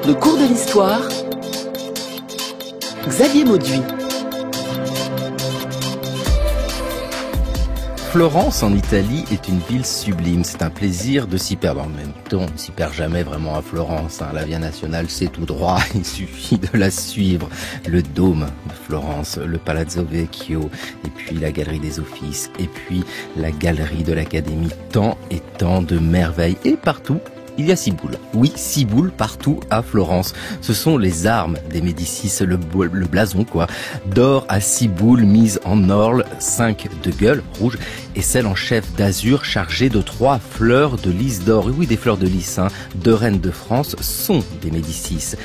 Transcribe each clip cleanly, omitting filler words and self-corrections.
Le cours de l'histoire, Xavier Mauduit. Florence, en Italie, est une ville sublime. C'est un plaisir de s'y perdre. En même temps, on ne s'y perd jamais vraiment à Florence. La Via Nationale, c'est tout droit. Il suffit de la suivre. Le dôme de Florence, le Palazzo Vecchio, et puis la Galerie des Offices, et puis la Galerie de l'Académie. Tant et tant de merveilles. Et partout, il y a Ciboule. Oui, Ciboule partout à Florence. Ce sont les armes des Médicis, le blason quoi. D'or à Ciboule, mise en orle, 5 de gueule, rouge, et celle en chef d'azur chargée de 3 fleurs de lys d'or. Et oui, des fleurs de lys, deux reines de France sont des Médicis.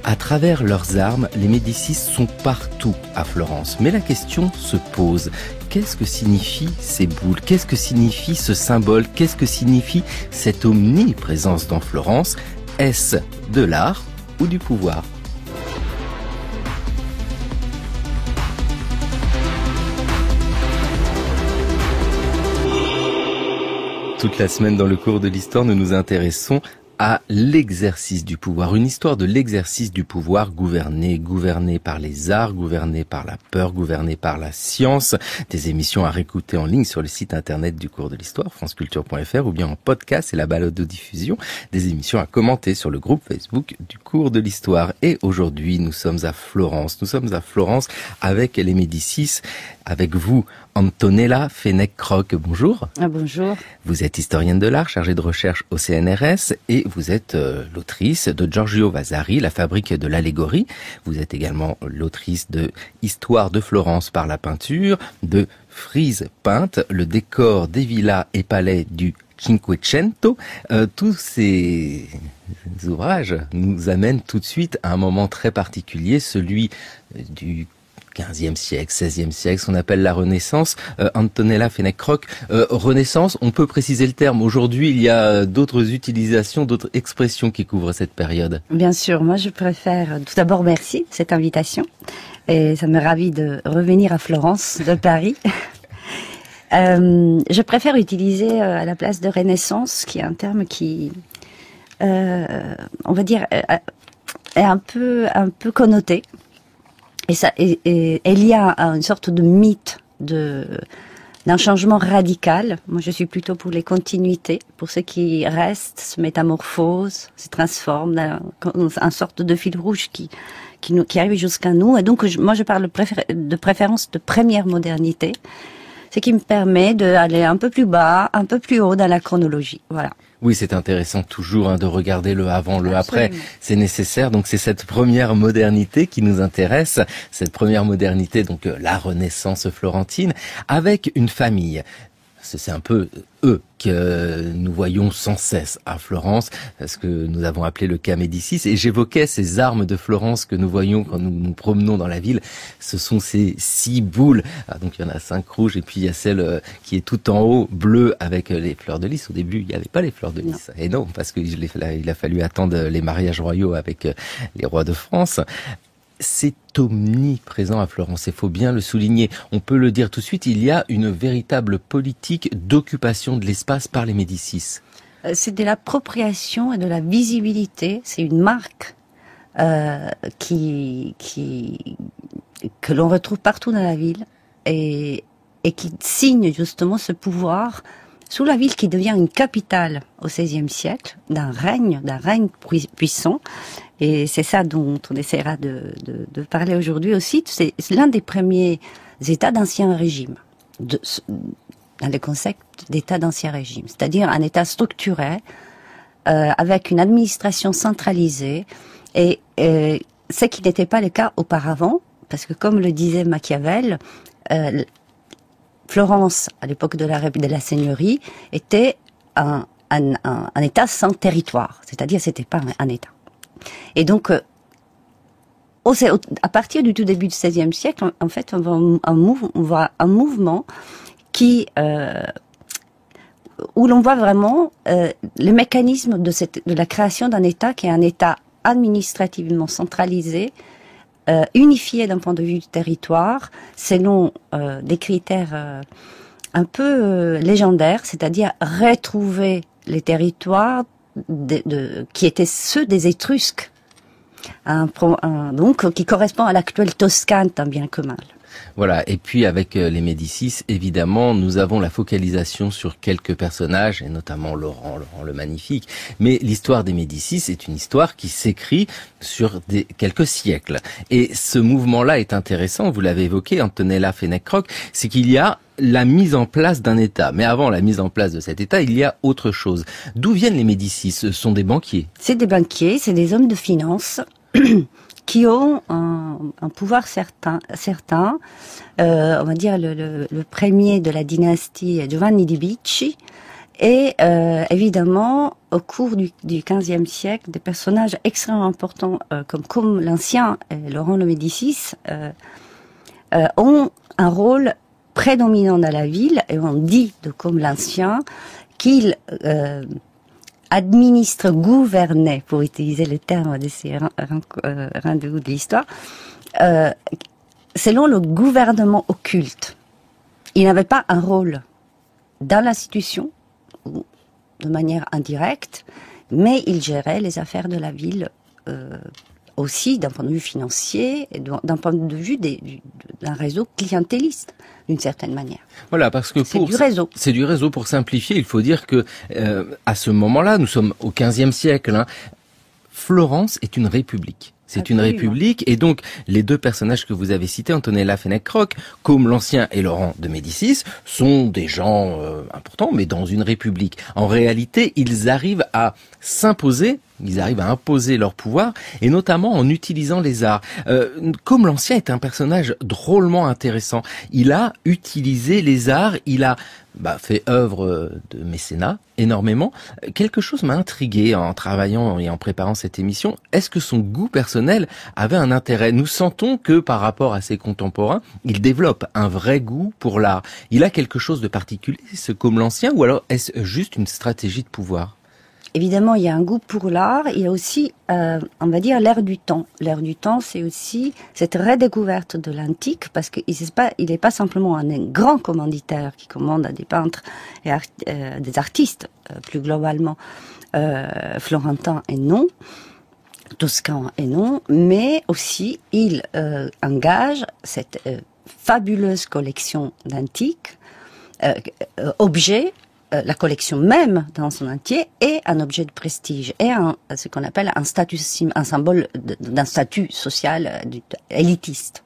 À travers leurs armes, les Médicis sont partout à Florence. Mais la question se pose. Qu'est-ce que signifient ces boules? Qu'est-ce que signifie ce symbole? Qu'est-ce que signifie cette omniprésence dans Florence? Est-ce de l'art ou du pouvoir? Toute la semaine dans le cours de l'histoire, nous nous intéressons à l'exercice du pouvoir, une histoire de l'exercice du pouvoir gouverné par les arts, gouverné par la peur, gouverné par la science. Des émissions à réécouter en ligne sur le site internet du cours de l'histoire, franceculture.fr, ou bien en podcast et la balade de diffusion. Des émissions à commenter sur le groupe Facebook du cours de l'histoire. Et aujourd'hui, nous sommes à Florence. Nous sommes à Florence avec les Médicis, avec vous, Antonella Fenech-Croc. Bonjour. Bonjour. Vous êtes historienne de l'art, chargée de recherche au CNRS, et vous êtes l'autrice de Giorgio Vasari, La fabrique de l'allégorie. Vous êtes également l'autrice de Histoire de Florence par la peinture, de Frises peintes, le décor des villas et palais du Cinquecento. Tous ces ouvrages nous amènent tout de suite à un moment très particulier, celui du 15e siècle, 16e siècle, ce qu'on appelle la Renaissance. Antonella Fenech-Croc, Renaissance, on peut préciser le terme. Aujourd'hui, il y a d'autres utilisations, d'autres expressions qui couvrent cette période. Bien sûr, moi je préfère, tout d'abord merci de cette invitation. Et ça me ravit de revenir à Florence, de Paris. Je préfère utiliser à la place de Renaissance, qui est un terme qui, on va dire, est un peu connoté. Et il y a une sorte de mythe d'un changement radical. Moi, je suis plutôt pour les continuités, pour ceux qui restent, se métamorphosent, se transforment dans une sorte de fil rouge qui arrive jusqu'à nous. Et donc, moi, je parle de préférence de première modernité, ce qui me permet d'aller un peu plus bas, un peu plus haut dans la chronologie. Voilà. Oui, c'est intéressant toujours de regarder le avant, le après. C'est nécessaire. Donc c'est cette première modernité qui nous intéresse. Cette première modernité, donc la Renaissance florentine, avec une famille. C'est un peu eux que nous voyons sans cesse à Florence, ce que nous avons appelé le cas Médicis. Et j'évoquais ces armes de Florence que nous voyons quand nous nous promenons dans la ville. Ce sont ces 6 boules. Donc il y en a 5 rouges et puis il y a celle qui est tout en haut, bleue, avec les fleurs de lys. Au début, il n'y avait pas les fleurs de lys. Et non, parce qu'il a fallu attendre les mariages royaux avec les rois de France. C'est omniprésent à Florence, il faut bien le souligner. On peut le dire tout de suite, il y a une véritable politique d'occupation de l'espace par les Médicis. C'est de l'appropriation et de la visibilité, c'est une marque que l'on retrouve partout dans la ville et qui signe justement ce pouvoir sous la ville qui devient une capitale au XVIe siècle d'un règne puissant. Et c'est ça dont on essaiera de parler aujourd'hui aussi. C'est l'un des premiers États d'Ancien Régime, dans le concept d'État d'Ancien Régime, c'est-à-dire un État structuré avec une administration centralisée, et ce qui n'était pas le cas auparavant, parce que comme le disait Machiavel, Florence, à l'époque de la seigneurie, était un État sans territoire, c'est-à-dire c'était pas un État. Et donc, à partir du tout début du XVIe siècle, en fait, on voit un mouvement où l'on voit vraiment le mécanisme de la création d'un État qui est un État administrativement centralisé, unifié d'un point de vue du territoire, selon des critères un peu légendaires, c'est-à-dire retrouver les territoires qui étaient ceux des Étrusques, donc qui correspond à l'actuelle Toscane tant bien que mal. Voilà, et puis avec les Médicis, évidemment, nous avons la focalisation sur quelques personnages, et notamment Laurent le Magnifique. Mais l'histoire des Médicis est une histoire qui s'écrit sur quelques siècles. Et ce mouvement-là est intéressant, vous l'avez évoqué, Antonella Fenech-Roch, c'est qu'il y a la mise en place d'un État. Mais avant la mise en place de cet État, il y a autre chose. D'où viennent les Médicis? Ce sont des banquiers. C'est des banquiers, c'est des hommes de finance qui ont un pouvoir certain. On va dire le premier de la dynastie Giovanni di Bicci, et évidemment au cours du XVe siècle, des personnages extrêmement importants comme l'ancien Laurent le Médicis ont un rôle prédominant dans la ville, et on dit de comme l'ancien qu'il gouvernait, pour utiliser le terme de ces rendez-vous de l'histoire, selon le gouvernement occulte. Il n'avait pas un rôle dans l'institution, ou de manière indirecte, mais il gérait les affaires de la ville aussi d'un point de vue financier et d'un point de vue d'un réseau clientéliste, d'une certaine manière. Voilà, parce que c'est du réseau. C'est du réseau. Pour simplifier, il faut dire que à ce moment-là, nous sommes au XVe siècle, hein, Florence est une république. C'est une république, et donc les deux personnages que vous avez cités, Antonella Fenech-Roch, comme l'ancien et Laurent de Médicis, sont des gens importants, mais dans une république. En réalité, ils arrivent à s'imposer, ils arrivent à imposer leur pouvoir, et notamment en utilisant les arts. Comme l'ancien est un personnage drôlement intéressant, il a utilisé les arts, il a fait œuvre de mécénat énormément. Quelque chose m'a intrigué en travaillant et en préparant cette émission. Est-ce que son goût personnel avait un intérêt? Nous sentons que par rapport à ses contemporains, il développe un vrai goût pour l'art. Il a quelque chose de particulier, ce comme l'ancien, ou alors est-ce juste une stratégie de pouvoir? Évidemment, il y a un goût pour l'art. Il y a aussi, on va dire, l'air du temps. L'air du temps, c'est aussi cette redécouverte de l'antique, parce qu'il n'est pas simplement un grand commanditaire qui commande à des peintres et des artistes, plus globalement, florentins et non, toscans et non, mais aussi il engage cette fabuleuse collection d'antiques, objets, la collection même dans son entier est un objet de prestige et ce qu'on appelle un symbole d'un statut social élitiste.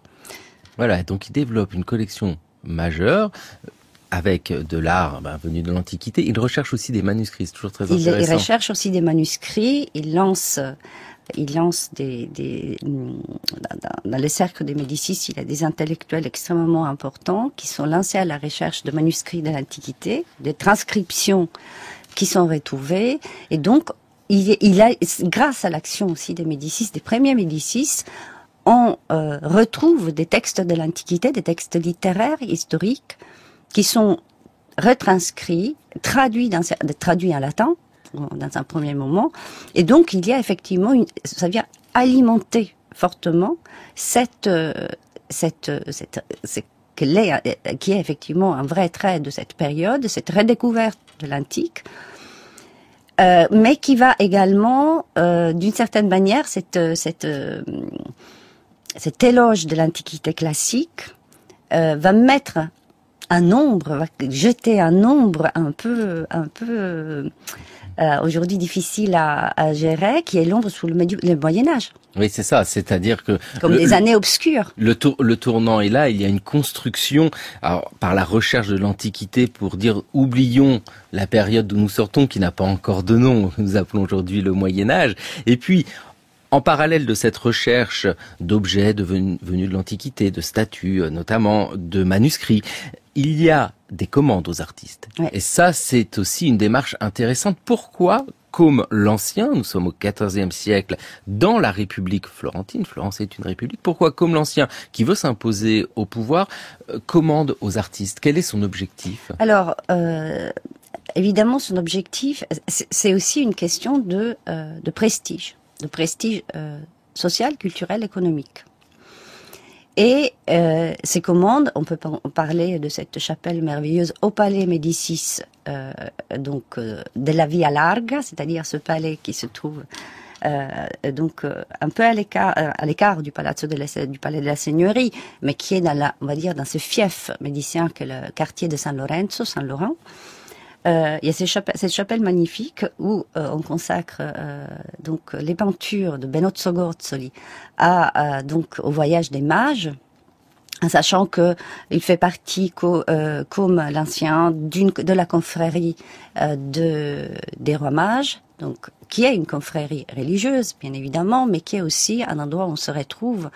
Voilà, donc il développe une collection majeure avec de l'art venu de l'Antiquité. Il recherche aussi des manuscrits, c'est toujours très intéressant. Il recherche aussi des manuscrits, il lance dans le cercle des Médicis, il y a des intellectuels extrêmement importants qui sont lancés à la recherche de manuscrits de l'Antiquité, des transcriptions qui sont retrouvées, et donc il a, grâce à l'action aussi des Médicis, des premiers Médicis, on retrouve des textes de l'Antiquité, des textes littéraires, historiques, qui sont retranscrits, traduits en latin, dans un premier moment, et donc il y a effectivement ça vient alimenter fortement qui est effectivement un vrai trait de cette période, cette redécouverte de l'antique, mais qui va également, d'une certaine manière, cet éloge de l'antiquité classique va mettre va jeter un nombre un peu aujourd'hui difficile à gérer, qui est l'ombre sous le Moyen-Âge. Oui, c'est ça, c'est-à-dire que... Comme des années obscures. Le tournant est là, il y a une construction par la recherche de l'Antiquité pour dire oublions la période d'où nous sortons, qui n'a pas encore de nom, nous appelons aujourd'hui le Moyen-Âge, et puis... En parallèle de cette recherche d'objets venus de l'Antiquité, de statues, notamment de manuscrits, il y a des commandes aux artistes. Ouais. Et ça, c'est aussi une démarche intéressante. Pourquoi, comme l'ancien, nous sommes au XIVe siècle, dans la République florentine, Florence est une république, pourquoi, comme l'ancien, qui veut s'imposer au pouvoir, commande aux artistes? Quel est son objectif? Alors, évidemment, son objectif, c'est aussi une question de prestige. De prestige social, culturel, économique. Et ces commandes, on peut parler de cette chapelle merveilleuse au Palais Médicis, de la Via Larga, c'est-à-dire ce palais qui se trouve donc un peu à l'écart du palazzo du palais de la Seigneurie, mais qui est on va dire, dans ce fief médicien que le quartier de San Lorenzo, Saint-Laurent. Il y a cette chapelle magnifique où on consacre donc les peintures de Benozzo Gozzoli donc au voyage des mages, en sachant que il fait partie comme l'ancien de la confrérie des rois mages, donc qui est une confrérie religieuse bien évidemment, mais qui est aussi un endroit où on se retrouve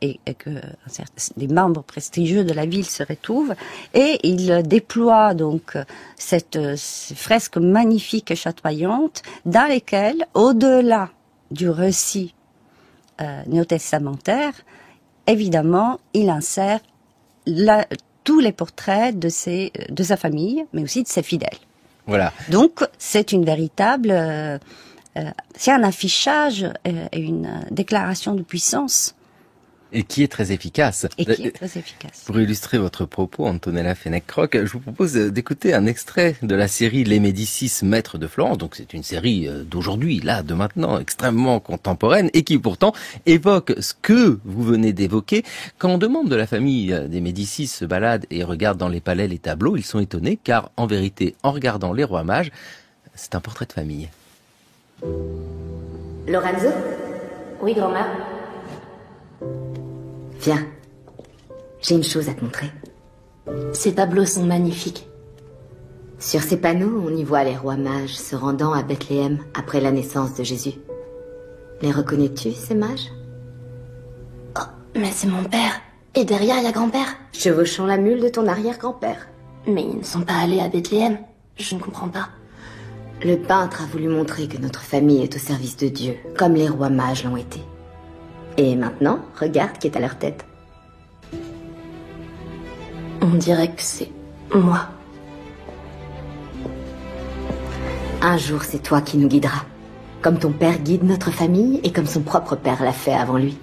et que des membres prestigieux de la ville se retrouvent, et il déploie donc ces fresques magnifiques et chatoyantes dans lesquelles, au-delà du récit néo-testamentaire, évidemment, il insère tous les portraits de sa famille, mais aussi de ses fidèles. Voilà. Donc, c'est une véritable... c'est un affichage et une déclaration de puissance. Et qui est très efficace. Pour illustrer votre propos, Antonella Fenech-Croc, je vous propose d'écouter un extrait de la série Les Médicis, maîtres de Florence. Donc c'est une série d'aujourd'hui, là, de maintenant, extrêmement contemporaine, et qui pourtant évoque ce que vous venez d'évoquer. Quand on demande de la famille des Médicis se balade et regarde dans les palais les tableaux, ils sont étonnés, car en vérité, en regardant les rois mages, c'est un portrait de famille. Lorenzo ? Oui, grand-mère. Viens, j'ai une chose à te montrer. Ces tableaux sont magnifiques. Sur ces panneaux, on y voit les rois mages se rendant à Bethléem après la naissance de Jésus. Les reconnais-tu, ces mages ? Oh, mais c'est mon père. Et derrière, il y a grand-père. Chevauchant la mule de ton arrière-grand-père. Mais ils ne sont pas allés à Bethléem. Je ne comprends pas. Le peintre a voulu montrer que notre famille est au service de Dieu, comme les rois mages l'ont été. Et maintenant, regarde qui est à leur tête. On dirait que c'est moi. Un jour, c'est toi qui nous guideras. Comme ton père guide notre famille et comme son propre père l'a fait avant lui.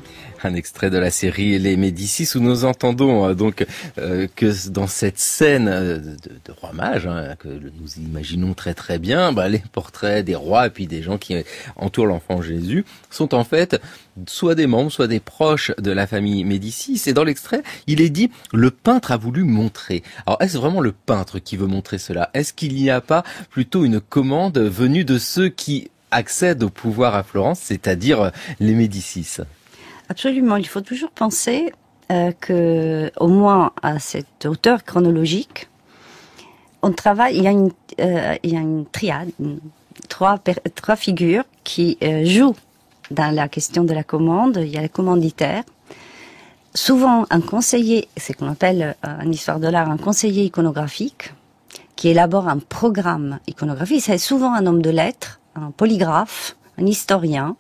Un extrait de la série Les Médicis où nous entendons donc que dans cette scène de rois mages que nous imaginons très très bien, les portraits des rois et puis des gens qui entourent l'enfant Jésus sont en fait soit des membres, soit des proches de la famille Médicis. Et dans l'extrait, il est dit « le peintre a voulu montrer ». Alors est-ce vraiment le peintre qui veut montrer cela ? Est-ce qu'il n'y a pas plutôt une commande venue de ceux qui accèdent au pouvoir à Florence, c'est-à-dire les Médicis ? Absolument, il faut toujours penser que, au moins à cette hauteur chronologique, on travaille. Il y a une triade, trois figures qui jouent dans la question de la commande. Il y a le commanditaire, souvent un conseiller, c'est ce qu'on appelle en histoire de l'art un conseiller iconographique, qui élabore un programme iconographique. C'est souvent un homme de lettres, un polygraphe, un historien.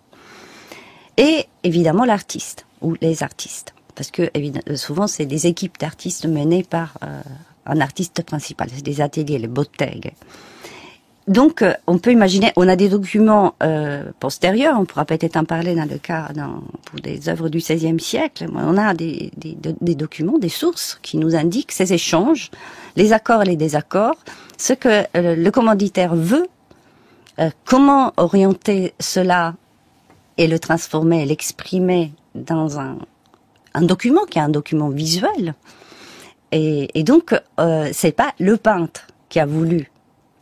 Et évidemment l'artiste, ou les artistes. Parce que souvent c'est des équipes d'artistes menées par un artiste principal. C'est des ateliers, les botteghe. Donc on peut imaginer, on a des documents postérieurs, on pourra peut-être en parler dans le cas pour des œuvres du XVIe siècle. On a des documents, des sources qui nous indiquent ces échanges, les accords et les désaccords, ce que le commanditaire veut, comment orienter cela et le transformer, l'exprimer dans un document qui est un document visuel. Et donc, c'est pas le peintre qui a voulu,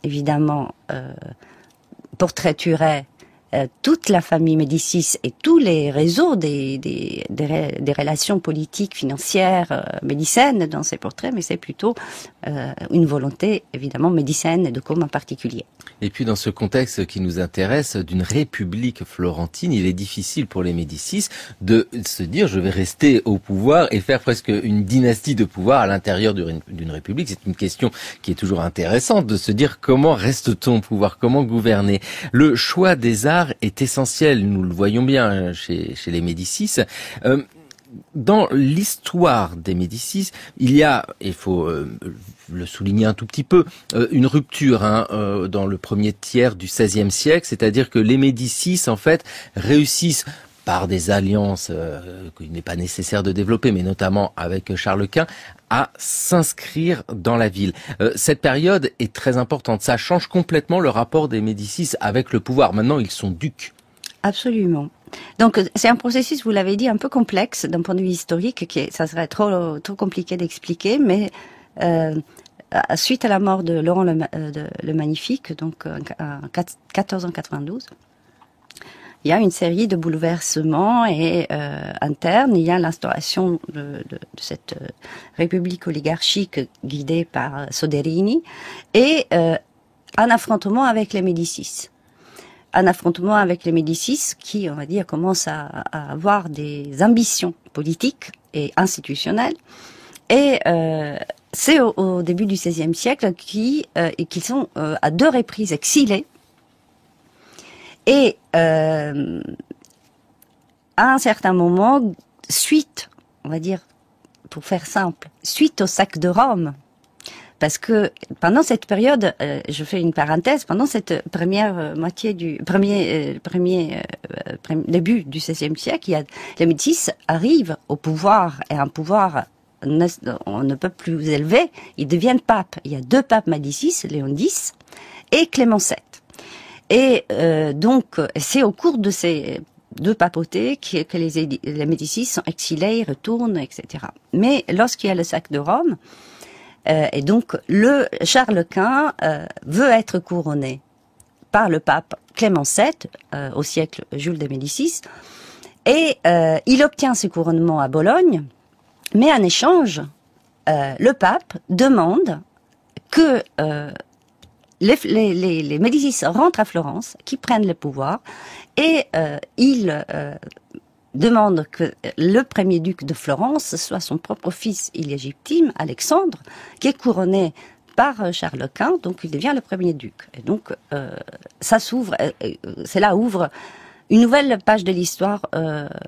évidemment, portraiturer toute la famille Médicis et tous les réseaux des relations politiques, financières, médicènes dans ces portraits, mais c'est plutôt une volonté, évidemment, médicène et de com en particulier. Et puis dans ce contexte qui nous intéresse d'une république florentine, il est difficile pour les Médicis de se dire je vais rester au pouvoir et faire presque une dynastie de pouvoir à l'intérieur d'une république. C'est une question qui est toujours intéressante de se dire comment reste-t-on au pouvoir, comment gouverner. Le choix des arts est essentiel, nous le voyons bien chez les Médicis. Dans l'histoire des Médicis, il y a, il faut le souligner un tout petit peu, une rupture dans le premier tiers du XVIe siècle, c'est-à-dire que les Médicis, en fait, réussissent par des alliances qu'il n'est pas nécessaire de développer, mais notamment avec Charles Quint, à s'inscrire dans la ville. Cette période est très importante. Ça change complètement le rapport des Médicis avec le pouvoir. Maintenant, ils sont ducs. Absolument. Donc c'est un processus, vous l'avez dit, un peu complexe d'un point de vue historique, ça serait trop compliqué d'expliquer, mais suite à la mort de Laurent le Magnifique, donc en 1492, il y a une série de bouleversements internes. Il y a l'instauration de cette république oligarchique guidée par Soderini et un affrontement avec les Médicis. Un affrontement avec les Médicis qui, on va dire, commence à avoir des ambitions politiques et institutionnelles. Et c'est au début du XVIe siècle qu'ils sont à 2 reprises exilés. Et à un certain moment, suite, on va dire, pour faire simple, suite au sac de Rome, parce que pendant cette période, je fais une parenthèse, pendant cette première moitié du début du XVIe siècle, les Médicis arrivent au pouvoir, et un pouvoir on ne peut plus élevé, ils deviennent papes. Il y a 2 papes Médicis, Léon X et Clément VII. Et donc, c'est au cours de ces 2 papautés que les Médicis sont exilés, ils retournent, etc. Mais lorsqu'il y a le sac de Rome, et donc Charles Quint veut être couronné par le pape Clément VII au siècle Jules de Médicis, et il obtient ce couronnement à Bologne, mais en échange, le pape demande que les Médicis rentrent à Florence, qu'ils prennent le pouvoir, et il demande que le premier duc de Florence soit son propre fils illégitime, Alexandre, qui est couronné par Charles Quint, donc il devient le premier duc. Et donc ça s'ouvre, cela ouvre une nouvelle page de l'histoire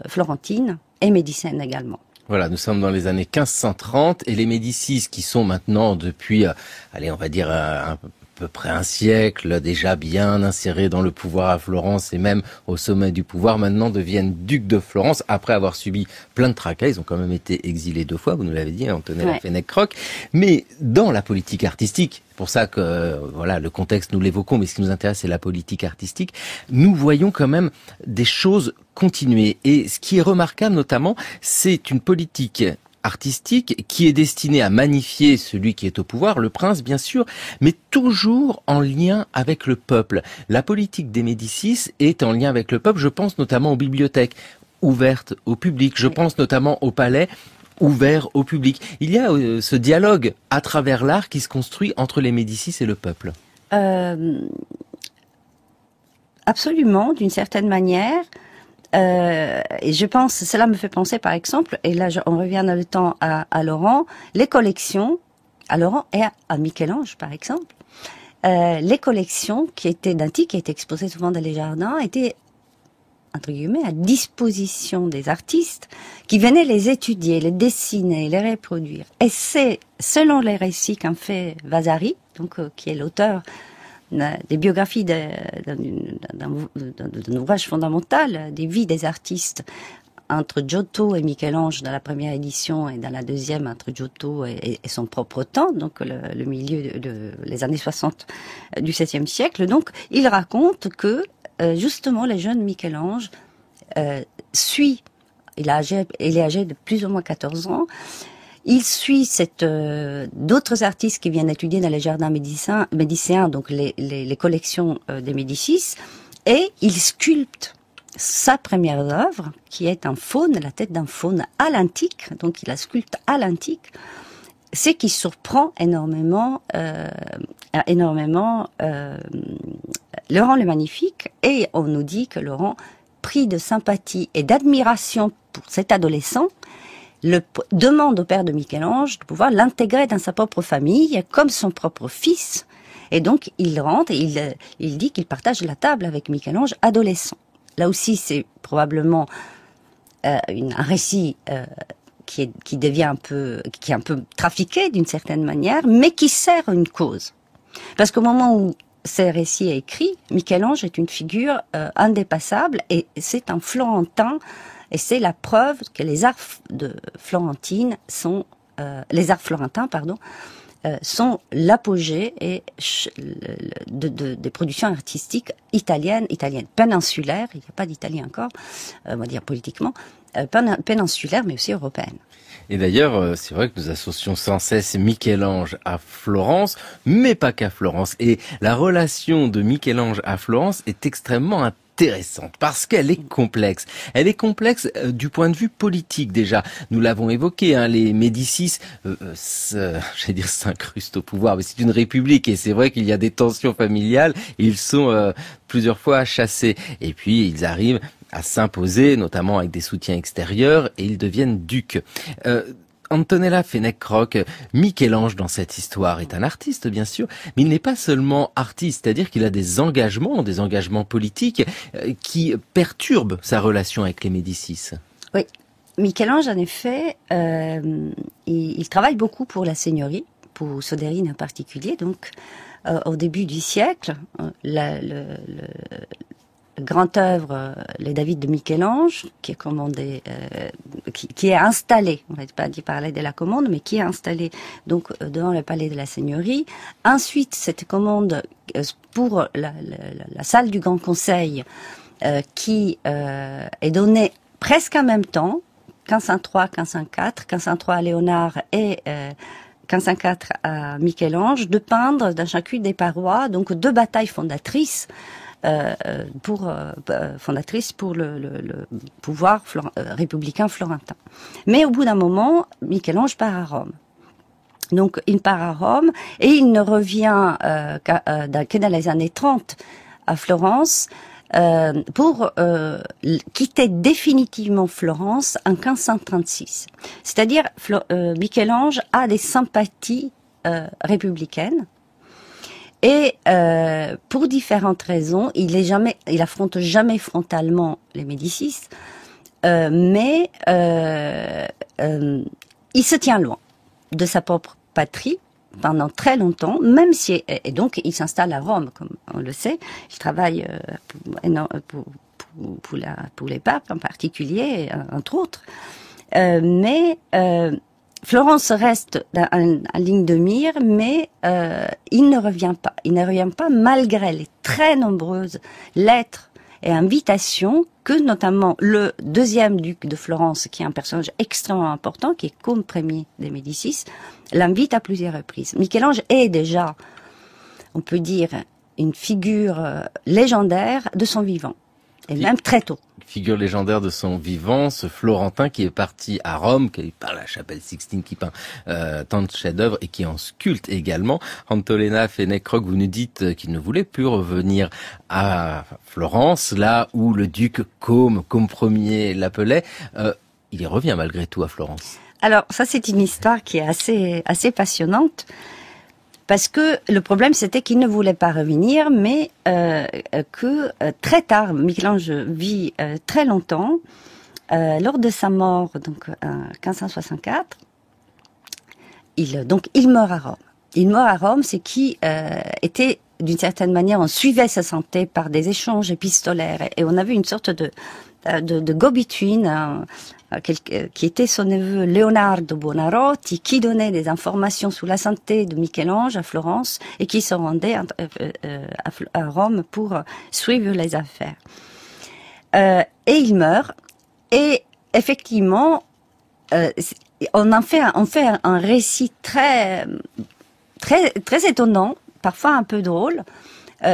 florentine et médicienne également. Voilà, nous sommes dans les années 1530 et les Médicis qui sont maintenant depuis, on va dire à peu près un siècle, déjà bien insérés dans le pouvoir à Florence et même au sommet du pouvoir, maintenant deviennent ducs de Florence après avoir subi plein de tracas. Ils ont quand même été exilés 2 fois, vous nous l'avez dit, Antonella Fenech-Roch. Mais dans la politique artistique, c'est pour ça que voilà, le contexte nous l'évoquons, mais ce qui nous intéresse c'est la politique artistique, nous voyons quand même des choses continuer. Et ce qui est remarquable notamment, c'est une politique artistique qui est destinée à magnifier celui qui est au pouvoir, le prince bien sûr, mais toujours en lien avec le peuple. La politique des Médicis est en lien avec le peuple, je pense notamment aux bibliothèques ouvertes au public, je pense notamment au palais ouvert au public. Il y a ce dialogue à travers l'art qui se construit entre les Médicis et le peuple. Absolument, d'une certaine manière. Et je pense, cela me fait penser par exemple, et là on revient dans le temps à Laurent, les collections, à Laurent et à Michel-Ange par exemple, les collections qui étaient d'antiques, qui étaient exposées souvent dans les jardins, étaient entre guillemets à disposition des artistes qui venaient les étudier, les dessiner, les reproduire. Et c'est selon les récits qu'en fait Vasari, donc qui est l'auteur des biographies d'un ouvrage fondamental, des vies des artistes, entre Giotto et Michel-Ange dans la première édition et dans la deuxième entre Giotto et son propre temps, donc le milieu les années 60 du XVIIe siècle. Donc il raconte que justement le jeune Michel-Ange il est âgé de plus ou moins 14 ans, il suit d'autres artistes qui viennent étudier dans les jardins médicéens, donc les collections des Médicis, et il sculpte sa première œuvre, qui est un faune, la tête d'un faune à l'antique, donc il la sculpte à l'antique, ce qui surprend énormément Laurent le Magnifique, et on nous dit que Laurent, pris de sympathie et d'admiration pour cet adolescent, demande au père de Michel-Ange de pouvoir l'intégrer dans sa propre famille comme son propre fils. Et donc il rentre et il dit qu'il partage la table avec Michel-Ange adolescent. Là aussi c'est probablement un récit qui devient qui est un peu trafiqué d'une certaine manière, mais qui sert une cause. Parce qu'au moment où ces récits écrits, Michel-Ange est une figure indépassable et c'est un Florentin et c'est la preuve que les arts florentins, sont l'apogée et des productions artistiques italiennes, péninsulaires, il n'y a pas d'italien encore, on va dire politiquement, péninsulaires mais aussi européennes. Et d'ailleurs, c'est vrai que nous associons sans cesse Michel-Ange à Florence, mais pas qu'à Florence. Et la relation de Michel-Ange à Florence est extrêmement intéressante parce qu'elle est complexe. Elle est complexe du point de vue politique déjà. Nous l'avons évoqué, hein, les Médicis, j'allais dire s'incrustent au pouvoir, mais c'est une république et c'est vrai qu'il y a des tensions familiales. Ils sont plusieurs fois chassés et puis ils arrivent à s'imposer, notamment avec des soutiens extérieurs, et ils deviennent ducs. Antonella Fenech-Roch, Michel-Ange dans cette histoire est un artiste bien sûr, mais il n'est pas seulement artiste, c'est-à-dire qu'il a des engagements politiques qui perturbent sa relation avec les Médicis. Oui, Michel-Ange en effet, il travaille beaucoup pour la seigneurie, pour Soderini en particulier, donc au début du siècle, le grand œuvre, les David de Michel-Ange, qui est commandé, qui est installé, on va pas parler de la commande, mais qui est installé donc devant le palais de la Seigneurie. Ensuite, cette commande pour la salle du Grand Conseil, qui est donnée presque en même temps, 1503, 1504, 1503 à Léonard et 1504 à Michel-Ange, de peindre dans chacune des parois, donc 2 batailles fondatrices. Fondatrice pour le pouvoir républicain florentin. Mais au bout d'un moment, Michel-Ange part à Rome. Donc il part à Rome et il ne revient que dans les années 30 à Florence pour quitter définitivement Florence en 1536. C'est-à-dire Michel-Ange a des sympathies républicaines. Et pour différentes raisons, il affronte jamais frontalement les Médicis, mais il se tient loin de sa propre patrie pendant très longtemps, même si et donc il s'installe à Rome, comme on le sait. Il travaille pour les papes en particulier, entre autres, mais Florence reste en ligne de mire, mais il ne revient pas. Il ne revient pas malgré les très nombreuses lettres et invitations que notamment le 2e duc de Florence, qui est un personnage extrêmement important, qui est comme premier des Médicis, l'invite à plusieurs reprises. Michel-Ange est déjà, on peut dire, une figure légendaire de son vivant, et même très tôt. Figure légendaire de son vivant, ce Florentin qui est parti à Rome, qui par la chapelle Sixtine, qui peint tant de chefs-d'œuvre et qui en sculpte également. Antonella Fenech-Roch, vous nous dites qu'il ne voulait plus revenir à Florence, là où le duc comme Ier l'appelait. Il y revient malgré tout à Florence. Alors ça, c'est une histoire qui est assez passionnante. Parce que le problème, c'était qu'il ne voulait pas revenir, mais que très tard, Michel-Ange vit très longtemps. Lors de sa mort, donc en 1564, il meurt à Rome. Il meurt à Rome, c'est qui était d'une certaine manière, on suivait sa santé par des échanges épistolaires, et on avait une sorte de go-between, qui était son neveu Leonardo Buonarroti, qui donnait des informations sur la santé de Michel-Ange à Florence et qui se rendait à Rome pour suivre les affaires. Et il meurt. Et effectivement, on fait un récit très étonnant, parfois un peu drôle,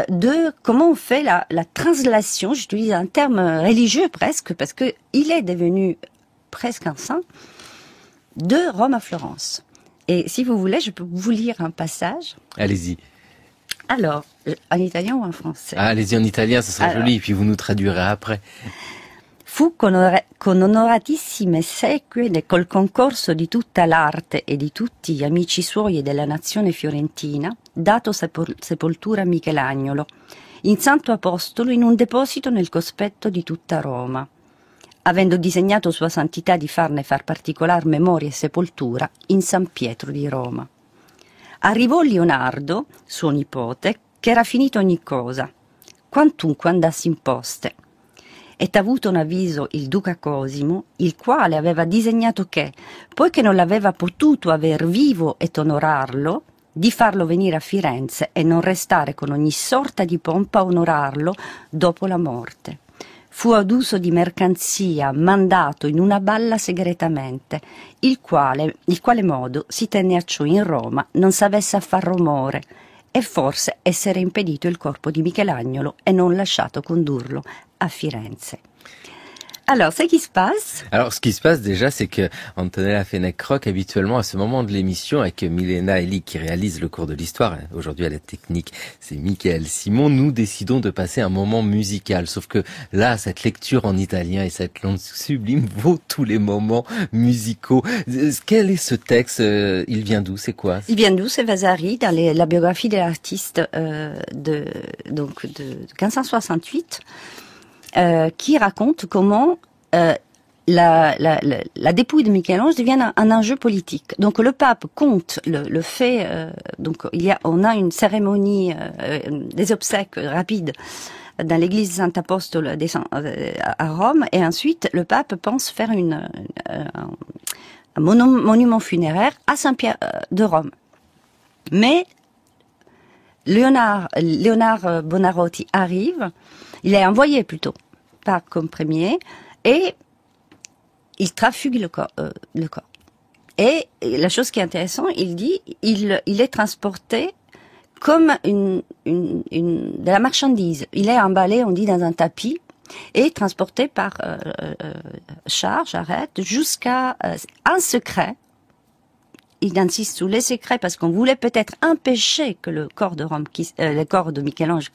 de comment on fait la translation, j'utilise un terme religieux presque, parce que il est devenu presque un saint, de Rome à Florence. Et si vous voulez, je peux vous lire un passage. Allez-y. Alors, en italien ou en français? Allez-y en italien, ce serait joli, et puis vous nous traduirez après. Fu con onoratissime sequie col concorso di tutta l'arte e di tutti gli amici suoi e della nazione fiorentina, dato sepoltura a Michelagnolo, in Santo Apostolo in un deposito nel cospetto di tutta Roma, avendo disegnato Sua Santità di farne far particolar memoria e sepoltura in San Pietro di Roma. Arrivò Leonardo, suo nipote, che era finito ogni cosa, quantunque andasse in poste. Ed avuto un avviso il duca Cosimo, il quale aveva disegnato che, poiché non l'aveva potuto aver vivo ed onorarlo, di farlo venire a Firenze e non restare con ogni sorta di pompa a onorarlo dopo la morte. Fu ad uso di mercanzia mandato in una balla segretamente, il quale modo si tenne a ciò in Roma non s'avesse a far rumore, e forse essere impedito il corpo di Michelagnolo e non lasciato condurlo à Firenze. Alors, ce qui se passe... Alors, ce qui se passe déjà, c'est que Antonella Fenech-Roch, habituellement, à ce moment de l'émission, avec Milena Elie qui réalise le cours de l'histoire, aujourd'hui à la technique, c'est Michael Simon, nous décidons de passer un moment musical. Sauf que là, cette lecture en italien et cette langue sublime vaut tous les moments musicaux. Quel est ce texte? Il vient d'où? C'est quoi? Il vient d'où? C'est Vasari, dans la biographie de l'artiste de 1568. Qui raconte comment la dépouille de Michel-Ange devient un enjeu politique. Donc le pape compte le fait. Donc on a une cérémonie des obsèques rapides dans l'église Saint-Apostole à Rome, et ensuite le pape pense faire un monument funéraire à Saint-Pierre de Rome. Mais Léonard Bonarotti arrive. Il est envoyé plutôt comme premier, et il trafugue le corps. Et la chose qui est intéressante, il dit, il est transporté comme de la marchandise. Il est emballé, on dit, dans un tapis, et transporté par charrette jusqu'à un secret. Il insiste sur les secrets parce qu'on voulait peut-être empêcher que le corps de Michel-Ange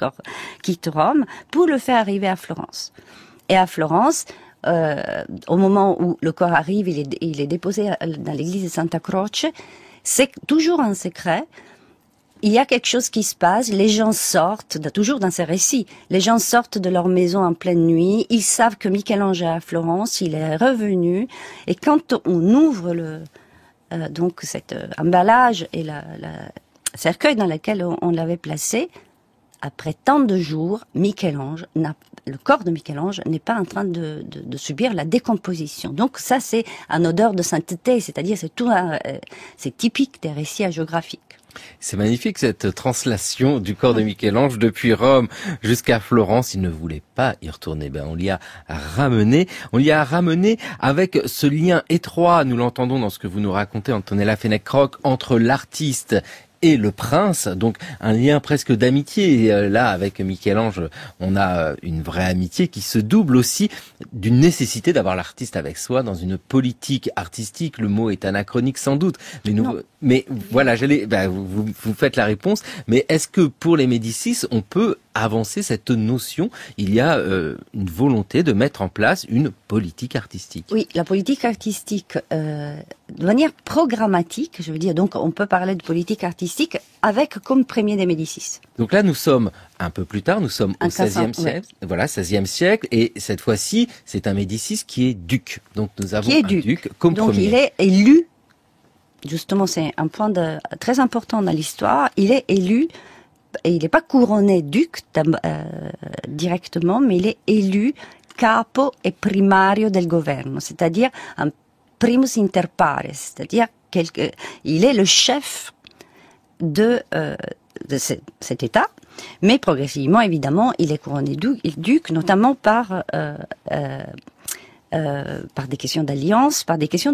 quitte Rome pour le faire arriver à Florence. Et à Florence, au moment où le corps arrive, il est déposé dans l'église de Santa Croce. C'est toujours un secret. Il y a quelque chose qui se passe. Les gens sortent, toujours dans ces récits, les gens sortent de leur maison en pleine nuit. Ils savent que Michel-Ange est à Florence, il est revenu. Et quand on ouvre donc cet emballage et la cercueil dans lequel on l'avait placé, après tant de jours, le corps de Michel-Ange n'est pas en train de subir la décomposition. Donc ça, c'est un odeur de sainteté, c'est-à-dire c'est typique des récits hagiographiques. C'est magnifique cette translation du corps de Michel-Ange depuis Rome jusqu'à Florence. Il ne voulait pas y retourner. On l'y a ramené. On l'y a ramené avec ce lien étroit, nous l'entendons dans ce que vous nous racontez, Antonella Fenech-Roch, entre l'artiste et le prince, donc un lien presque d'amitié. Et là, avec Michel-Ange, on a une vraie amitié qui se double aussi d'une nécessité d'avoir l'artiste avec soi dans une politique artistique. Le mot est anachronique sans doute, mais voilà, vous faites la réponse. Mais est-ce que pour les Médicis, on peut avancer cette notion? Il y a une volonté de mettre en place une politique artistique. Oui, la politique artistique, de manière programmatique, je veux dire, donc on peut parler de politique artistique avec comme premier des Médicis. Donc là, nous sommes un peu plus tard, nous sommes au XVIe siècle. Ouais. Voilà, XVIe siècle, et cette fois-ci, c'est un Médicis qui est duc. Donc nous avons un duc comme donc, premier. Il est élu, justement, c'est un point très important dans l'histoire, il est élu. Et il n'est pas couronné duc directement, mais il est élu capo e primario del governo, c'est-à-dire un primus inter pares, c'est-à-dire il est le chef de cet État, mais progressivement, évidemment, il est couronné duc, notamment par des questions d'alliance, par des questions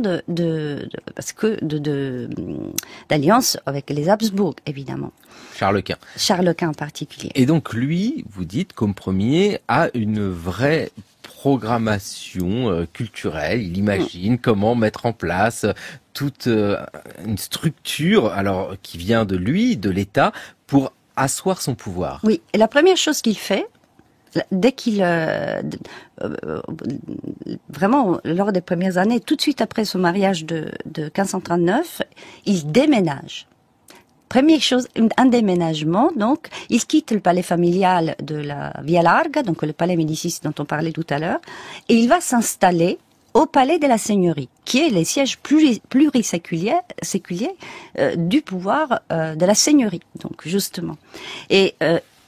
d'alliance avec les Habsbourg, évidemment. Charles Quint en particulier. Et donc lui, vous dites, comme premier, a une vraie programmation culturelle. Il imagine comment mettre en place toute une structure, alors qui vient de lui, de l'État, pour asseoir son pouvoir. Oui, et la première chose qu'il fait, dès qu'il vraiment lors des premières années, tout de suite après son mariage de 1539, il déménage. Première chose, un déménagement, donc, il quitte le palais familial de la Via Larga, donc le palais Médicis dont on parlait tout à l'heure, et il va s'installer au palais de la Seigneurie, qui est le siège pluriséculier du pouvoir de la Seigneurie, donc justement. Et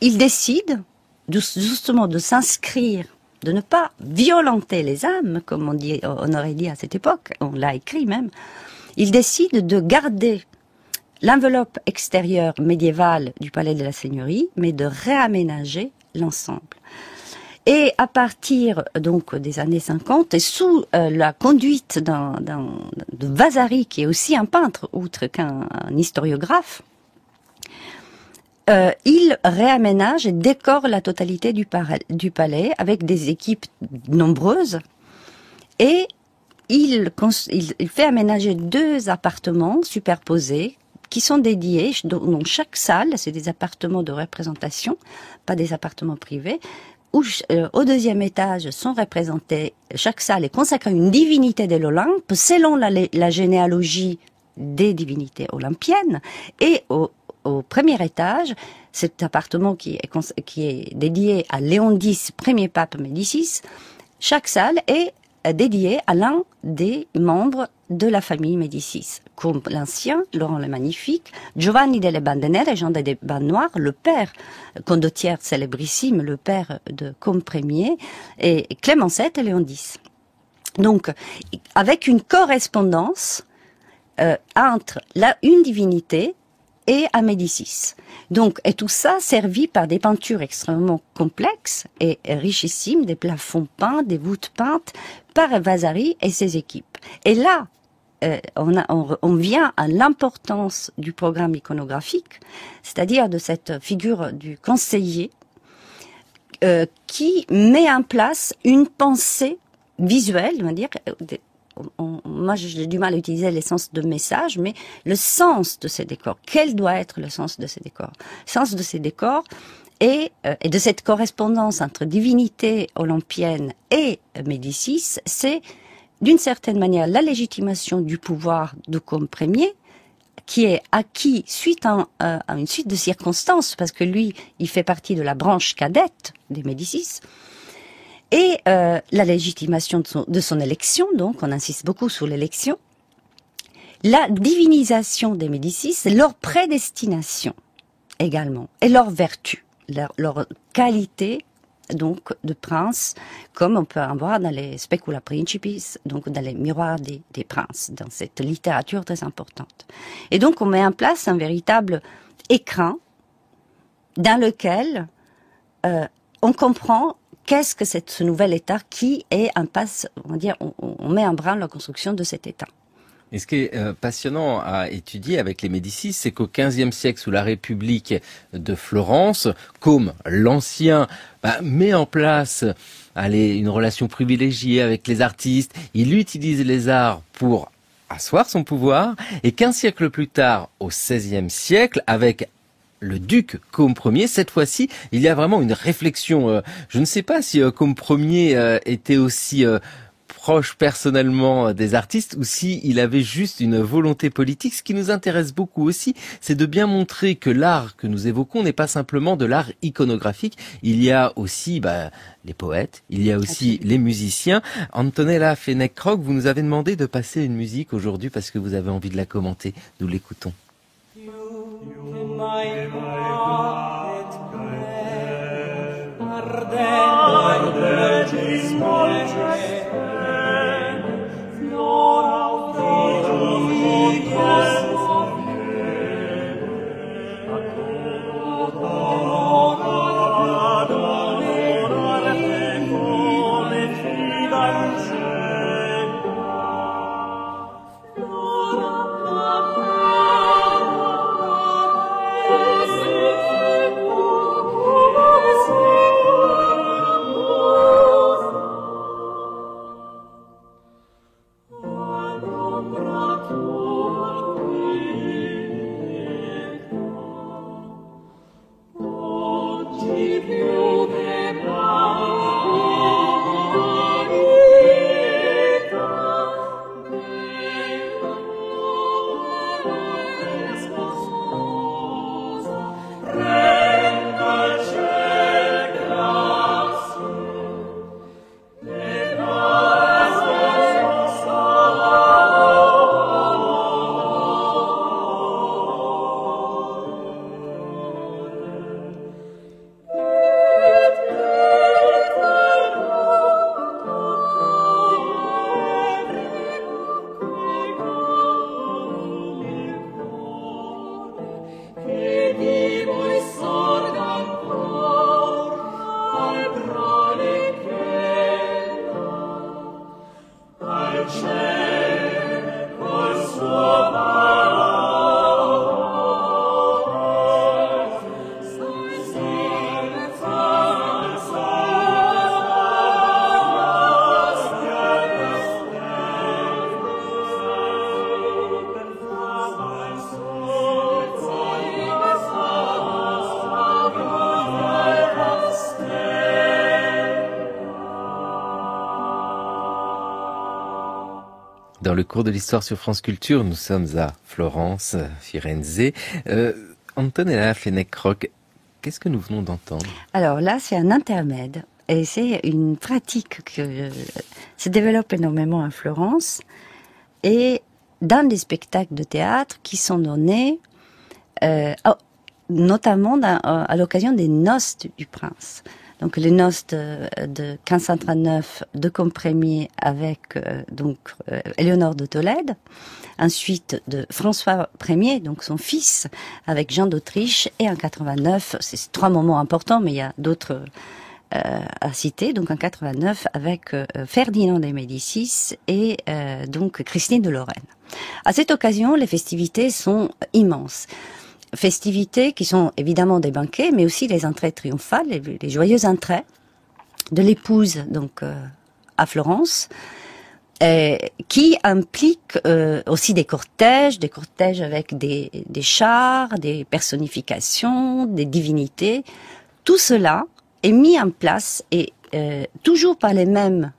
il décide justement de s'inscrire, de ne pas violenter les âmes, comme on aurait dit à cette époque, on l'a écrit même. Il décide de garder l'enveloppe extérieure médiévale du palais de la Seigneurie, mais de réaménager l'ensemble. Et à partir donc des années 50, et sous la conduite de Vasari, qui est aussi un peintre, outre qu'un historiographe, il réaménage et décore la totalité du palais avec des équipes nombreuses, et il fait aménager 2 appartements superposés qui sont dédiés, dont chaque salle, c'est des appartements de représentation, pas des appartements privés, où au 2e étage sont représentés, chaque salle est consacrée à une divinité de l'Olympe, selon la généalogie des divinités olympiennes, et au 1er étage, cet appartement qui est dédié à Léon X, premier pape Médicis, chaque salle est dédiée à l'un des membres de la famille Médicis, comme l'ancien, Laurent le Magnifique, Giovanni delle Bande Nere, Jean des Bandes Noires, le père, condottière célébrissime, le père de Côme Ier, et Clément VII et Léon X. Donc, avec une correspondance entre une divinité et à Médicis. Donc, et tout ça servi par des peintures extrêmement complexes et richissimes, des plafonds peints, des voûtes peintes par Vasari et ses équipes. Et là, on vient à l'importance du programme iconographique, c'est-à-dire de cette figure du conseiller qui met en place une pensée visuelle, on va dire. Moi, j'ai du mal à utiliser l'essence de message, mais le sens de ces décors. Quel doit être le sens de ces décors? Le sens de ces décors et de cette correspondance entre divinité olympienne et Médicis, c'est d'une certaine manière la légitimation du pouvoir de Côme Ier, qui est acquis suite à une suite de circonstances, parce que lui, il fait partie de la branche cadette des Médicis. Et la légitimation de son élection, donc on insiste beaucoup sur l'élection, la divinisation des Médicis, leur prédestination également, et leur vertu, leur qualité donc de prince, comme on peut en voir dans les Specula Principis, donc dans les miroirs des princes, dans cette littérature très importante. Et donc on met en place un véritable écrin dans lequel on comprend qu'est-ce que ce nouvel État qui est un passe, on va dire, on met en branle la construction de cet État. Et ce qui est passionnant à étudier avec les Médicis, c'est qu'au XVe siècle, sous la République de Florence, Côme l'Ancien met en place une relation privilégiée avec les artistes. Il utilise les arts pour asseoir son pouvoir. Et 15 siècles plus tard, au XVIe siècle, avec le duc Côme Ier, cette fois-ci, il y a vraiment une réflexion. Je ne sais pas si Côme Ier était aussi proche personnellement des artistes ou si il avait juste une volonté politique. Ce qui nous intéresse beaucoup aussi, c'est de bien montrer que l'art que nous évoquons n'est pas simplement de l'art iconographique. Il y a aussi les poètes, il y a aussi les musiciens. Antonella Fenech-Roch, vous nous avez demandé de passer une musique aujourd'hui parce que vous avez envie de la commenter. Nous l'écoutons. Yes. dans le cours de l'histoire sur France Culture. Nous sommes à Florence, Firenze. Antonella Fenech-Roch, qu'est-ce que nous venons d'entendre? Alors là, c'est un intermède. Et c'est une pratique que se développe énormément à Florence. Et dans des spectacles de théâtre qui sont donnés, notamment à l'occasion des noces du prince. Donc les noces de 1539 de Compiègne avec Éléonore de Tolède, ensuite de François Ier, donc son fils, avec Jean d'Autriche, et en 89, c'est 3 moments importants, mais il y a d'autres à citer, donc en 89 avec Ferdinand de Médicis et donc Christine de Lorraine. À cette occasion, les festivités sont immenses. Festivités qui sont évidemment des banquets, mais aussi les entrées triomphales, les joyeuses entrées de l'épouse donc à Florence, qui impliquent aussi des cortèges avec des chars, des personnifications, des divinités. Tout cela est mis en place et toujours par les mêmes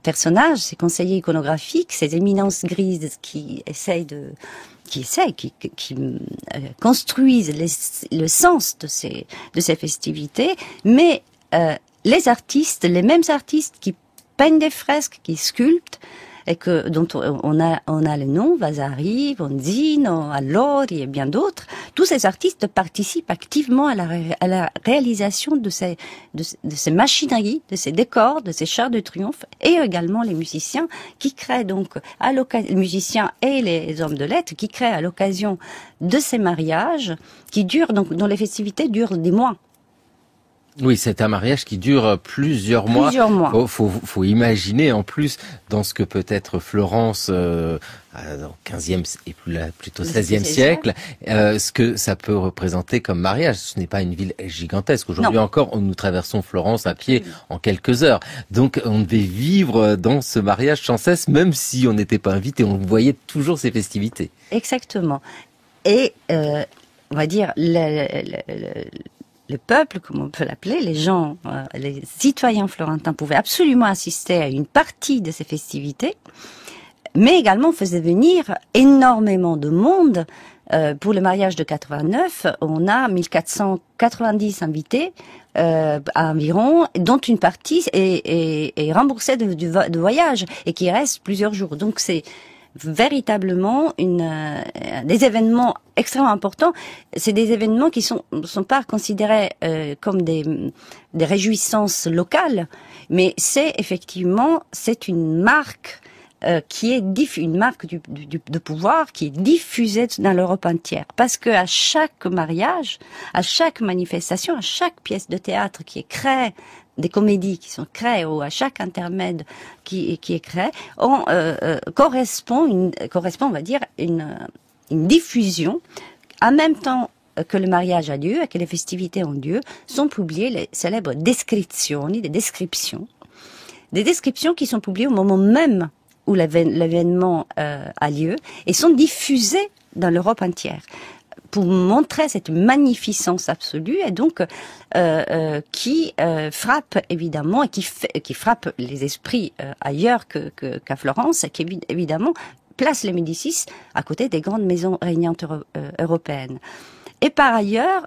personnages, ces conseillers iconographiques, ces éminences grises qui construisent le sens de ces festivités, mais les mêmes artistes qui peignent des fresques, qui sculptent, et dont on a les noms, Vasari, Bonzino, Allori et bien d'autres. Tous ces artistes participent activement à la réalisation de ces machineries, de ces décors, de ces chars de triomphe, et également les musiciens qui créent donc les musiciens et les hommes de lettres qui créent à l'occasion de ces mariages qui durent donc dont les festivités durent des mois. Oui, c'est un mariage qui dure plusieurs mois. Plusieurs mois. Faut imaginer en plus dans ce que peut être Florence dans 15e et plutôt 16e siècle, ce que ça peut représenter comme mariage. Ce n'est pas une ville gigantesque. Aujourd'hui encore, nous traversons Florence à pied en quelques heures. Donc on devait vivre dans ce mariage sans cesse, même si on n'était pas invité. On voyait toujours ces festivités. Exactement. Et on va dire le peuple, comme on peut l'appeler, les gens, les citoyens florentins pouvaient absolument assister à une partie de ces festivités, mais également faisaient venir énormément de monde. Pour le mariage de 89, on a 1490 invités environ, dont une partie est remboursée de voyage et qui reste plusieurs jours. Donc c'est véritablement des événements extrêmement importants. C'est des événements qui sont pas considérés comme des réjouissances locales, mais c'est une marque qui est une marque de pouvoir qui est diffusée dans l'Europe entière. Parce que à chaque mariage, à chaque manifestation, à chaque pièce de théâtre qui est créée, des comédies qui sont créées ou à chaque intermède qui est créé, correspond, on va dire, une diffusion. En même temps que le mariage a lieu et que les festivités ont lieu, sont publiées les célèbres descrizioni, des descriptions qui sont publiées au moment même où l'événement a lieu et sont diffusées dans l'Europe entière, pour montrer cette magnificence absolue et donc qui frappe évidemment et qui frappe les esprits ailleurs qu'à Florence et qui évidemment place les Médicis à côté des grandes maisons régnantes européennes. Et par ailleurs,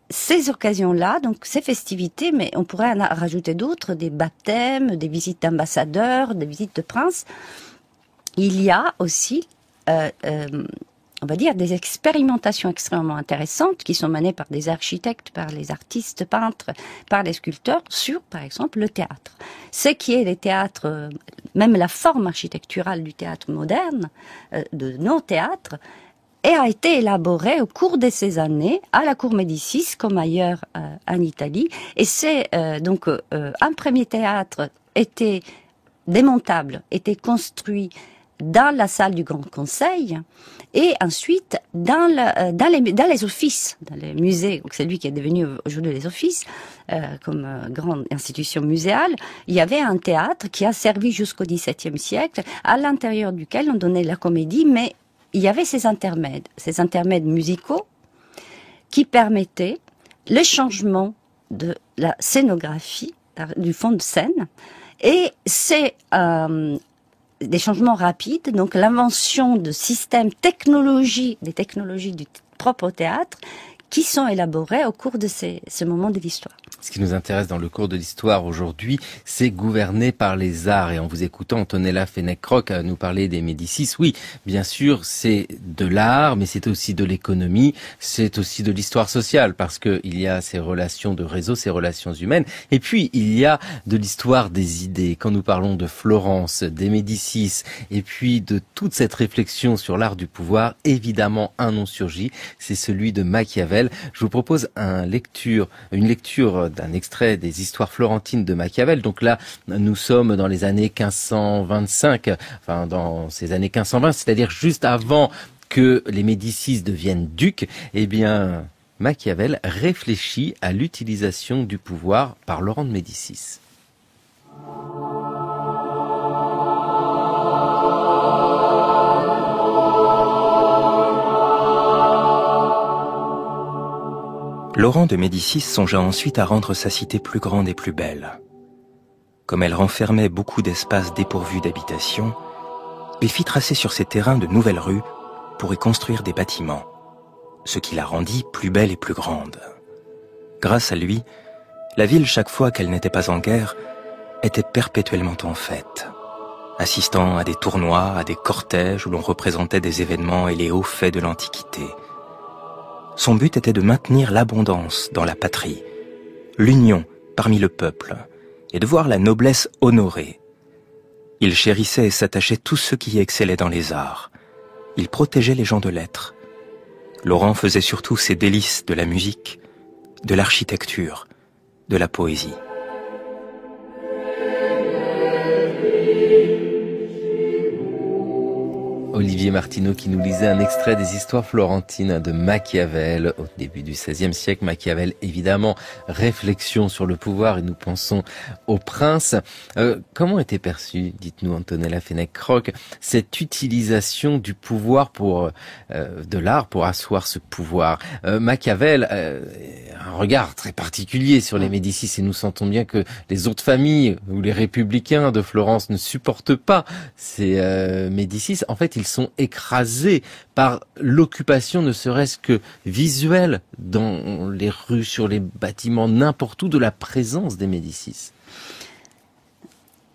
ces occasions-là, donc ces festivités, mais on pourrait en rajouter d'autres, des baptêmes, des visites d'ambassadeurs, des visites de princes, il y a aussi on va dire, des expérimentations extrêmement intéressantes qui sont menées par des architectes, par les artistes peintres, par les sculpteurs sur, par exemple, le théâtre. Ce qui est les théâtres, même la forme architecturale du théâtre moderne, de nos théâtres, a été élaborée au cours de ces années à la Cour Médicis, comme ailleurs en Italie. Et c'est donc un premier théâtre était démontable, était construit dans la salle du Grand Conseil et ensuite dans les offices, dans les musées. Donc c'est lui qui est devenu aujourd'hui les offices comme grande institution muséale. Il y avait un théâtre qui a servi jusqu'au XVIIe siècle, à l'intérieur duquel on donnait la comédie, mais il y avait ces intermèdes musicaux qui permettaient le changement de la scénographie, du fond de scène, et des changements rapides, donc l'invention de systèmes des technologies du propre au théâtre, qui sont élaborés au cours de ce moment de l'histoire. Ce qui nous intéresse dans le cours de l'histoire aujourd'hui, c'est gouverner par les arts. Et en vous écoutant, Antonella Fenech-Roch nous parler des Médicis. Oui, bien sûr, c'est de l'art, mais c'est aussi de l'économie, c'est aussi de l'histoire sociale, parce que il y a ces relations de réseau, ces relations humaines. Et puis, il y a de l'histoire des idées. Quand nous parlons de Florence, des Médicis, et puis de toute cette réflexion sur l'art du pouvoir, évidemment, un nom surgit, c'est celui de Machiavel. Je vous propose une lecture d'un extrait des histoires florentines de Machiavel. Donc là, nous sommes dans les années 1525, enfin dans ces années 1520, c'est-à-dire juste avant que les Médicis deviennent ducs. Eh bien, Machiavel réfléchit à l'utilisation du pouvoir par Laurent de Médicis. Laurent de Médicis songea ensuite à rendre sa cité plus grande et plus belle. Comme elle renfermait beaucoup d'espaces dépourvus d'habitation, il fit tracer sur ses terrains de nouvelles rues pour y construire des bâtiments, ce qui la rendit plus belle et plus grande. Grâce à lui, la ville, chaque fois qu'elle n'était pas en guerre, était perpétuellement en fête, assistant à des tournois, à des cortèges où l'on représentait des événements et les hauts faits de l'Antiquité. Son but était de maintenir l'abondance dans la patrie, l'union parmi le peuple, et de voir la noblesse honorée. Il chérissait et s'attachait tous ceux qui excellaient dans les arts. Il protégeait les gens de lettres. Laurent faisait surtout ses délices de la musique, de l'architecture, de la poésie. Olivier Martineau qui nous lisait un extrait des histoires florentines de Machiavel au début du XVIe siècle. Machiavel, évidemment, réflexion sur le pouvoir et nous pensons au prince. Comment était perçue, dites-nous Antonella Fenech-Roch, cette utilisation du pouvoir de l'art pour asseoir ce pouvoir? Machiavel a un regard très particulier sur les Médicis et nous sentons bien que les autres familles ou les républicains de Florence ne supportent pas ces Médicis. En fait, ils sont écrasés par l'occupation, ne serait-ce que visuelle, dans les rues, sur les bâtiments, n'importe où, de la présence des Médicis.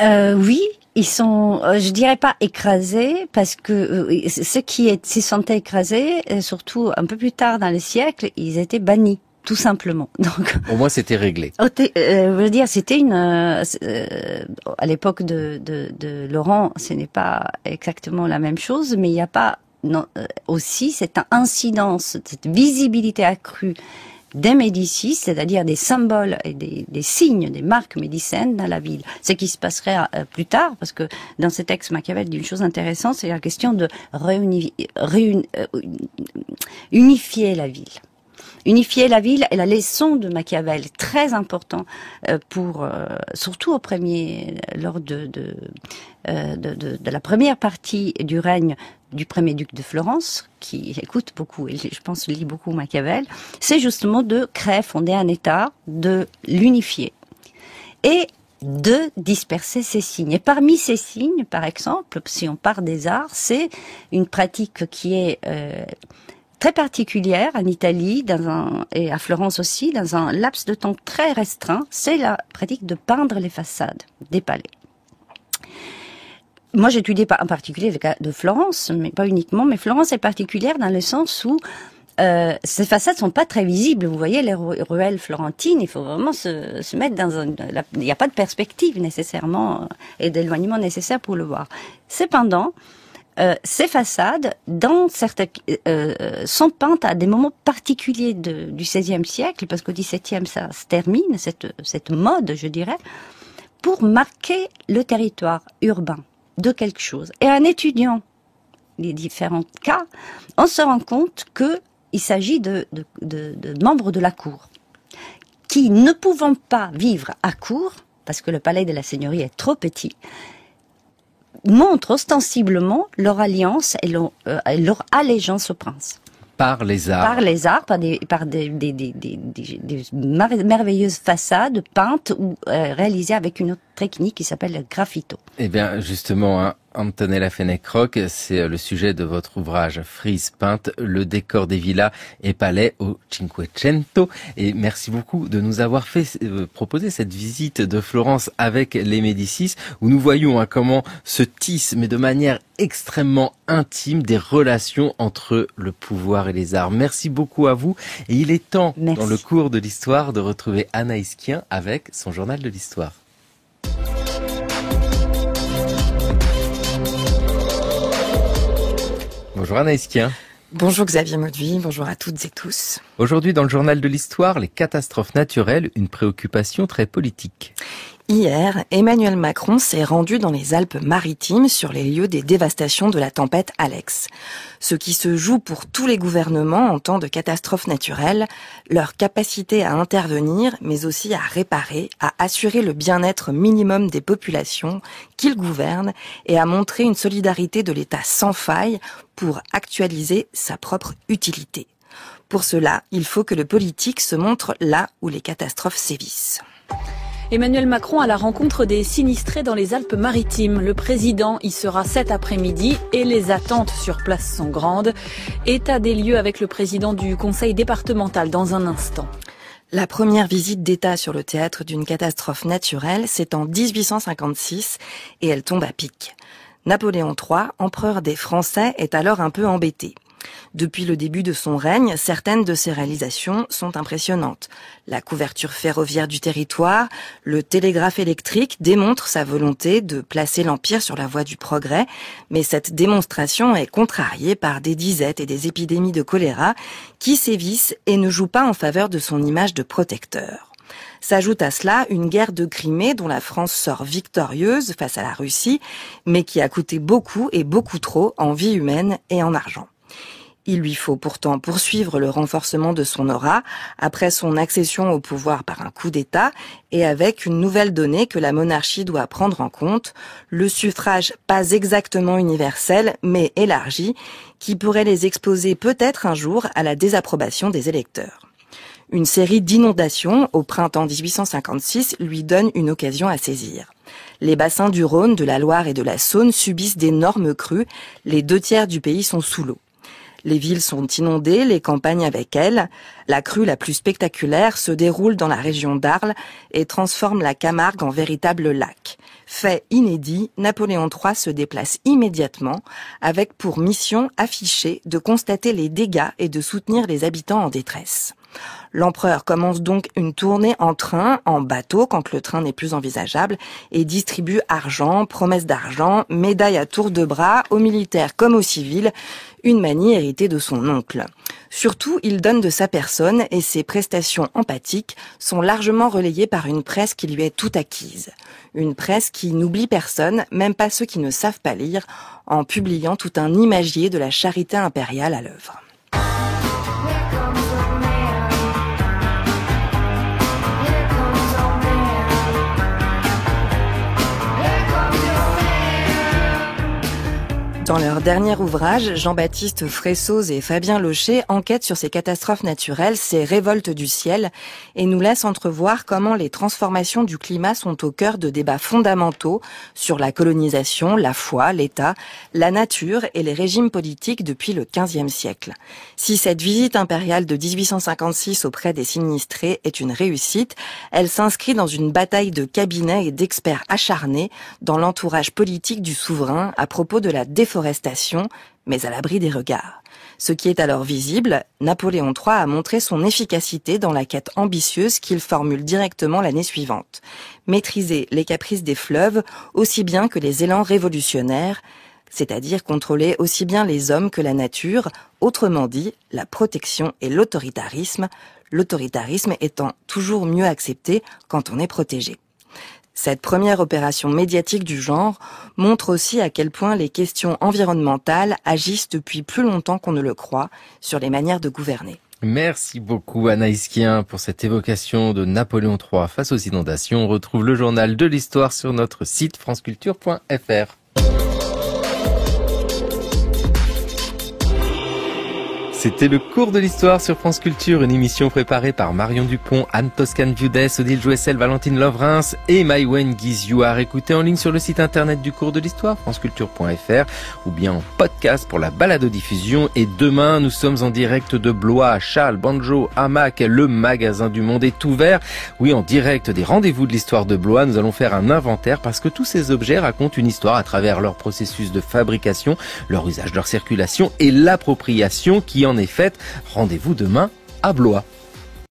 Oui, ils sont, je dirais pas écrasés, parce que ceux qui s'y sentaient écrasés, surtout un peu plus tard dans le siècle, ils étaient bannis. Tout simplement. Donc, au moins, c'était réglé. Je veux dire, c'était à l'époque de Laurent, ce n'est pas exactement la même chose, mais il n'y a pas aussi cette incidence, cette visibilité accrue des Médicis, c'est-à-dire des symboles et des signes, des marques médicènes dans la ville. Ce qui se passerait plus tard, parce que dans ce texte Machiavel dit une chose intéressante, c'est la question de unifier la ville. Unifier la ville est la leçon de Machiavel, très important surtout lors de la première partie du règne du premier duc de Florence, qui écoute beaucoup et je pense lit beaucoup Machiavel. C'est justement de fonder un État, de l'unifier et de disperser ces signes. Et parmi ces signes, par exemple, si on part des arts, c'est une pratique qui est très particulière en Italie et à Florence aussi, dans un laps de temps très restreint, c'est la pratique de peindre les façades des palais. Moi, j'étudie en particulier le cas de Florence, mais pas uniquement, mais Florence est particulière dans le sens où ces façades sont pas très visibles. Vous voyez, les ruelles florentines, il faut vraiment se mettre il n'y a pas de perspective nécessairement et d'éloignement nécessaire pour le voir. Cependant, ces façades, sont peintes à des moments particuliers du XVIe siècle, parce qu'au XVIIe ça se termine, cette mode, je dirais, pour marquer le territoire urbain de quelque chose. Et en étudiant les différents cas, on se rend compte qu'il s'agit de membres de la cour, qui, ne pouvant pas vivre à cour, parce que le palais de la seigneurie est trop petit, montrent ostensiblement leur alliance et leur allégeance au prince. Par les arts. Par les arts, par des merveilleuses façades peintes ou réalisées avec une technique qui s'appelle graffito. Eh bien, justement, Antonella Fenech-Roch, c'est le sujet de votre ouvrage Frise peinte, le décor des villas et palais au Cinquecento. Et merci beaucoup de nous avoir proposé cette visite de Florence avec les Médicis, où nous voyons comment se tissent, mais de manière extrêmement intime, des relations entre le pouvoir et les arts. Merci beaucoup à vous. Et il est temps, dans le cours de l'histoire, de retrouver Anaïs Kien avec son journal de l'histoire. Bonjour Anaïs Kien. Bonjour Xavier Mauduit, bonjour à toutes et tous. Aujourd'hui dans le journal de l'histoire, les catastrophes naturelles, une préoccupation très politique. Hier, Emmanuel Macron s'est rendu dans les Alpes-Maritimes sur les lieux des dévastations de la tempête Alex. Ce qui se joue pour tous les gouvernements en temps de catastrophes naturelles, leur capacité à intervenir, mais aussi à réparer, à assurer le bien-être minimum des populations qu'ils gouvernent et à montrer une solidarité de l'État sans faille pour actualiser sa propre utilité. Pour cela, il faut que le politique se montre là où les catastrophes sévissent. Emmanuel Macron à la rencontre des sinistrés dans les Alpes-Maritimes. Le président y sera cet après-midi et les attentes sur place sont grandes. État des lieux avec le président du conseil départemental dans un instant. La première visite d'État sur le théâtre d'une catastrophe naturelle, c'est en 1856 et elle tombe à pic. Napoléon III, empereur des Français, est alors un peu embêté. Depuis le début de son règne, certaines de ses réalisations sont impressionnantes. La couverture ferroviaire du territoire, le télégraphe électrique démontrent sa volonté de placer l'Empire sur la voie du progrès, mais cette démonstration est contrariée par des disettes et des épidémies de choléra qui sévissent et ne jouent pas en faveur de son image de protecteur. S'ajoute à cela une guerre de Crimée dont la France sort victorieuse face à la Russie, mais qui a coûté beaucoup et beaucoup trop en vie humaine et en argent. Il lui faut pourtant poursuivre le renforcement de son aura après son accession au pouvoir par un coup d'État et avec une nouvelle donnée que la monarchie doit prendre en compte, le suffrage pas exactement universel mais élargi qui pourrait les exposer peut-être un jour à la désapprobation des électeurs. Une série d'inondations au printemps 1856 lui donne une occasion à saisir. Les bassins du Rhône, de la Loire et de la Saône subissent d'énormes crues, les 2/3 du pays sont sous l'eau. Les villes sont inondées, les campagnes avec elles. La crue la plus spectaculaire se déroule dans la région d'Arles et transforme la Camargue en véritable lac. Fait inédit, Napoléon III se déplace immédiatement avec pour mission affichée de constater les dégâts et de soutenir les habitants en détresse. L'empereur commence donc une tournée en train, en bateau quand le train n'est plus envisageable et distribue argent, promesses d'argent, médailles à tour de bras aux militaires comme aux civils, une manie héritée de son oncle. Surtout, il donne de sa personne et ses prestations empathiques sont largement relayées par une presse qui lui est toute acquise. Une presse qui n'oublie personne, même pas ceux qui ne savent pas lire, en publiant tout un imagier de la charité impériale à l'œuvre. Dans leur dernier ouvrage, Jean-Baptiste Fressoz et Fabien Locher enquêtent sur ces catastrophes naturelles, ces révoltes du ciel, et nous laissent entrevoir comment les transformations du climat sont au cœur de débats fondamentaux sur la colonisation, la foi, l'État, la nature et les régimes politiques depuis le XVe siècle. Si cette visite impériale de 1856 auprès des sinistrés est une réussite, elle s'inscrit dans une bataille de cabinets et d'experts acharnés dans l'entourage politique du souverain à propos de la déforestation, mais à l'abri des regards. Ce qui est alors visible, Napoléon III a montré son efficacité dans la quête ambitieuse qu'il formule directement l'année suivante. Maîtriser les caprices des fleuves aussi bien que les élans révolutionnaires, c'est-à-dire contrôler aussi bien les hommes que la nature, autrement dit, la protection et l'autoritarisme étant toujours mieux accepté quand on est protégé. Cette première opération médiatique du genre montre aussi à quel point les questions environnementales agissent depuis plus longtemps qu'on ne le croit sur les manières de gouverner. Merci beaucoup Anaïs Kien pour cette évocation de Napoléon III face aux inondations. On retrouve le journal de l'histoire sur notre site franceculture.fr. C'était le cours de l'histoire sur France Culture, une émission préparée par Marion Dupont, Anne Toscan-Viudès, Odile Jouessel, Valentine Lovrins et Maïwen Guizou. À réécouter en ligne sur le site internet du cours de l'histoire, franceculture.fr, ou bien en podcast pour la balado-diffusion. Et demain, nous sommes en direct de Blois, Châles, Banjo, Hamac, le magasin du monde est ouvert. Oui, en direct des rendez-vous de l'histoire de Blois, nous allons faire un inventaire parce que tous ces objets racontent une histoire à travers leur processus de fabrication, leur usage, leur circulation et l'appropriation qui en est faite. Rendez-vous demain à Blois.